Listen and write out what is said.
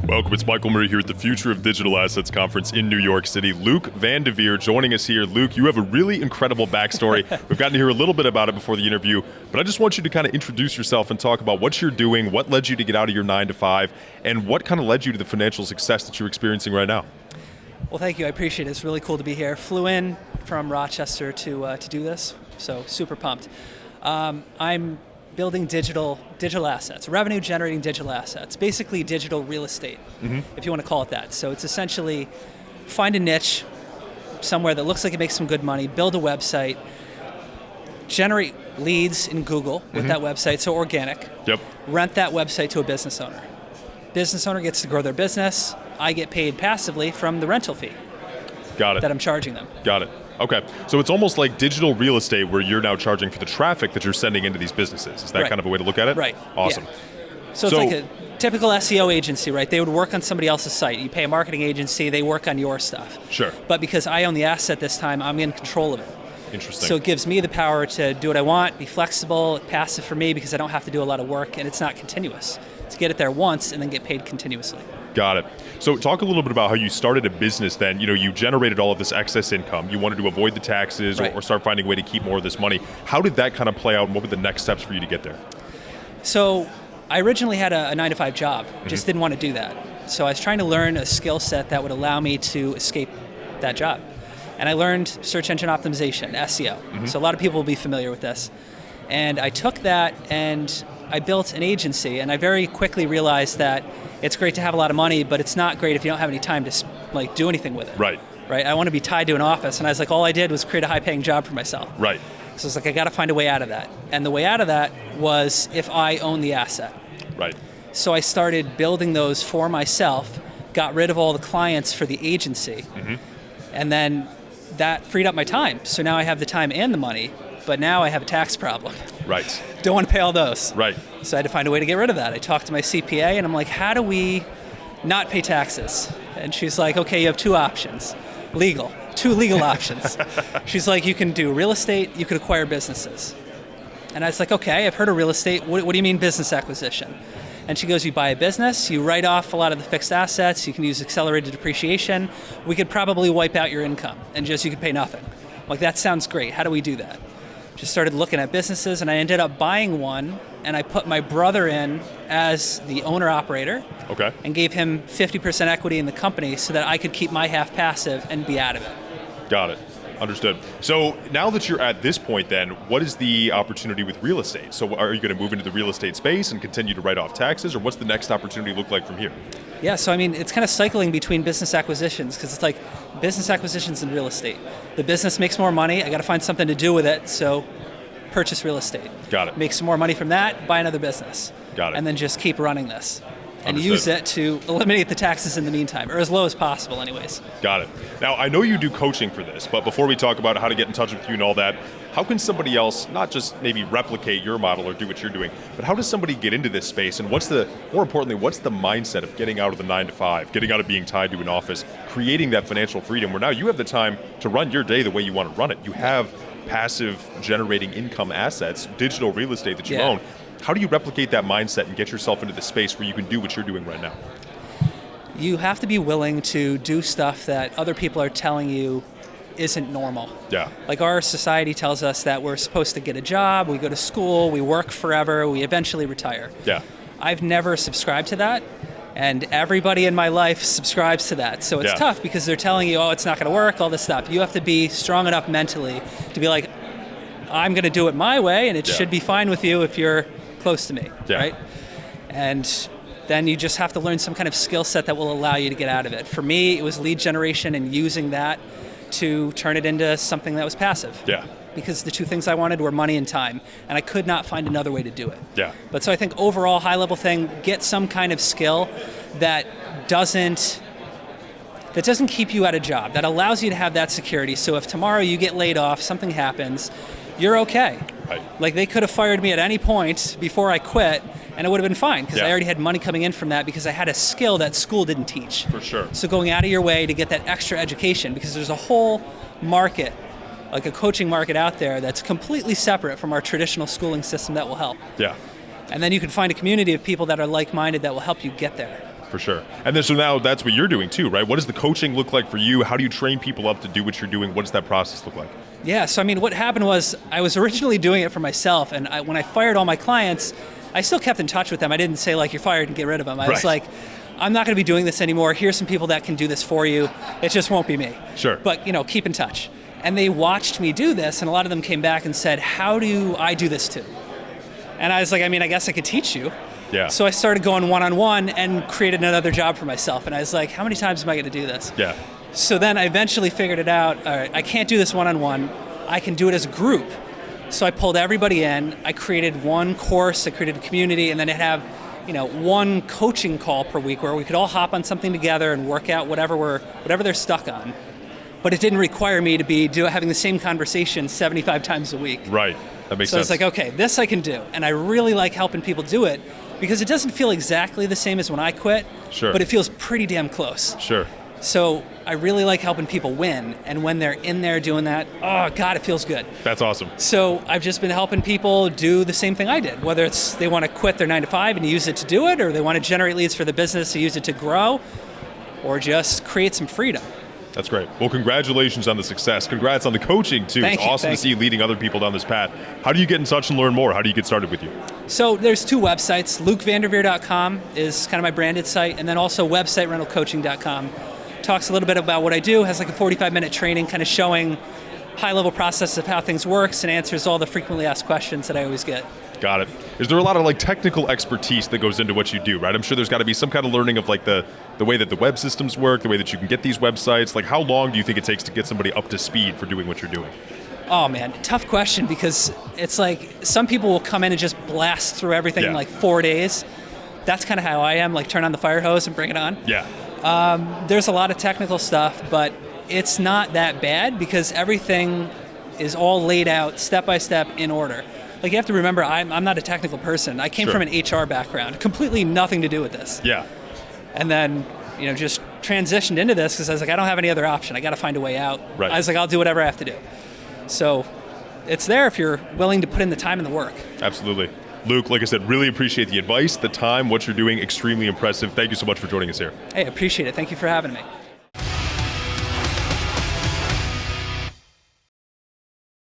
Welcome, it's Michael Murray here at the Future of Digital Assets Conference in New York City. Luke Van de Veer joining us here. Luke, you have a really incredible backstory. We've gotten to hear a little bit about it before the interview, but I just want you to kind of introduce yourself and talk about what you're doing, what led you to get out of your 9-to-5, and what kind of led you to the financial success that you're experiencing right now. Well, thank you. I appreciate it. It's really cool to be here. Flew in from Rochester to do this, so super pumped. I'm building digital assets, revenue-generating digital assets, basically digital real estate, if you want to call it that. So it's essentially find a niche somewhere that looks like it makes some good money, build a website, generate leads in Google with that website, so organic. Yep. Rent that website to a business owner. Business owner gets to grow their business. I get paid passively from the rental fee. Got it. That I'm charging them. Got it. Okay, so it's almost like digital real estate where you're now charging for the traffic that you're sending into these businesses. Is that right. kind of a way to look at it? Right. Awesome. Yeah. So it's like a typical SEO agency, right? They would work on somebody else's site. You pay a marketing agency, they work on your stuff. Sure. But because I own the asset this time, I'm in control of it. Interesting. So it gives me the power to do what I want, be flexible, passive for me because I don't have to do a lot of work and it's not continuous. To get it there once and then get paid continuously. Got it. So talk a little bit about how you started a business then. You know, you generated all of this excess income. You wanted to avoid the taxes right. or start finding a way to keep more of this money. How did that kind of play out and what were the next steps for you to get there? So I originally had a 9-to-5 job, just didn't want to do that. So I was trying to learn a skill set that would allow me to escape that job. And I learned search engine optimization, SEO. So a lot of people will be familiar with this. And I took that and I built an agency, and I very quickly realized that it's great to have a lot of money, but it's not great if you don't have any time to do anything with it. Right. Right. I want to be tied to an office, and I was like, all I did was create a high-paying job for myself. Right. So it's like I got to find a way out of that, and the way out of that was if I own the asset. Right. So I started building those for myself, got rid of all the clients for the agency, and then that freed up my time. So now I have the time and the money. But now I have a tax problem. Right. Don't want to pay all those. Right. So I had to find a way to get rid of that. I talked to my CPA and I'm like, how do we not pay taxes? And she's like, okay, you have two options. Two legal options. She's like, you can do real estate, you could acquire businesses. And I was like, okay, I've heard of real estate. What do you mean business acquisition? And she goes, you buy a business, you write off a lot of the fixed assets, you can use accelerated depreciation. We could probably wipe out your income and you could pay nothing. I'm like, that sounds great. How do we do that? Just started looking at businesses and I ended up buying one and I put my brother in as the owner-operator and gave him 50% equity in the company so that I could keep my half passive and be out of it. Got it. Understood. So now that you're at this point then, what is the opportunity with real estate? So are you going to move into the real estate space and continue to write off taxes, or what's the next opportunity look like from here? Yeah, so I mean, it's kind of cycling between business acquisitions because it's like business acquisitions and real estate. The business makes more money, I got to find something to do with it, so purchase real estate. Got it. Make some more money from that, buy another business. Got it. And then just keep running this. And Understood. use it to eliminate the taxes in the meantime, or as low as possible anyways. Got it. Now, I know you do coaching for this, but before we talk about how to get in touch with you and all that, how can somebody else not just maybe replicate your model or do what you're doing, but how does somebody get into this space? And more importantly, what's the mindset of getting out of the 9-to-5, getting out of being tied to an office, creating that financial freedom where now you have the time to run your day the way you want to run it? You have passive generating income assets, digital real estate that you own. How do you replicate that mindset and get yourself into the space where you can do what you're doing right now? You have to be willing to do stuff that other people are telling you isn't normal. Yeah. Like our society tells us that we're supposed to get a job, we go to school, we work forever, we eventually retire. Yeah. I've never subscribed to that, and everybody in my life subscribes to that. So it's tough because they're telling you, oh, it's not going to work, all this stuff. You have to be strong enough mentally to be like, I'm going to do it my way, and it should be fine with you if you're close to me, right? And then you just have to learn some kind of skill set that will allow you to get out of it. For me, it was lead generation and using that to turn it into something that was passive. Yeah. Because the two things I wanted were money and time, and I could not find another way to do it. Yeah. But so I think overall, high-level thing, get some kind of skill that doesn't keep you at a job, that allows you to have that security. So if tomorrow you get laid off, something happens, you're okay. Right. Like they could have fired me at any point before I quit, and it would have been fine because I already had money coming in from that because I had a skill that school didn't teach. For sure. So going out of your way to get that extra education, because there's a whole market, like a coaching market out there that's completely separate from our traditional schooling system that will help. Yeah. And then you can find a community of people that are like-minded that will help you get there. For sure. And then so now that's what you're doing too, right? What does the coaching look like for you? How do you train people up to do what you're doing? What does that process look like? Yeah, so I mean, what happened was I was originally doing it for myself, and when I fired all my clients, I still kept in touch with them. I didn't say like, you're fired and get rid of them. I was like, I'm not going to be doing this anymore. Here's some people that can do this for you. It just won't be me. Sure. But keep in touch. And they watched me do this, and a lot of them came back and said, how do I do this too? And I was like, I mean, I guess I could teach you. Yeah. So I started going one-on-one and created another job for myself. And I was like, how many times am I going to do this? Yeah. So then I eventually figured it out. All right, I can't do this one-on-one. I can do it as a group. So I pulled everybody in. I created one course. I created a community, and then I'd have, one coaching call per week where we could all hop on something together and work out whatever they're stuck on. But it didn't require me to be having the same conversation 75 times a week. Right. That makes sense. So it's like, okay, this I can do. And I really like helping people do it because it doesn't feel exactly the same as when I quit, Sure. but it feels pretty damn close. Sure. So I really like helping people win. And when they're in there doing that, oh God, it feels good. That's awesome. So I've just been helping people do the same thing I did, whether it's they want to quit their 9-to-5 and use it to do it, or they want to generate leads for the business to use it to grow, or just create some freedom. That's great. Well, congratulations on the success. Congrats on the coaching, too. Thank it's you, awesome to see you leading other people down this path. How do you get in touch and learn more? How do you get started with you? So there's two websites. LukeVanderveer.com is kind of my branded site, and then also websiterentalcoaching.com. Talks a little bit about what I do, has like a 45-minute training kind of showing high-level process of how things works and answers all the frequently asked questions that I always get. Got it. Is there a lot of like technical expertise that goes into what you do, right? I'm sure there's got to be some kind of learning of like the way that the web systems work, the way that you can get these websites. Like how long do you think it takes to get somebody up to speed for doing what you're doing? Oh man, tough question because it's like some people will come in and just blast through everything in like 4 days. That's kind of how I am, like turn on the fire hose and bring it on. Yeah. There's a lot of technical stuff, but it's not that bad because everything is all laid out step by step in order. Like you have to remember, I'm not a technical person. I came Sure. from an HR background, completely nothing to do with this. Yeah. And then, just transitioned into this because I was like, I don't have any other option. I got to find a way out. Right. I was like, I'll do whatever I have to do. So it's there if you're willing to put in the time and the work. Absolutely. Luke, like I said, really appreciate the advice, the time, what you're doing. Extremely impressive. Thank you so much for joining us here. Hey, appreciate it. Thank you for having me.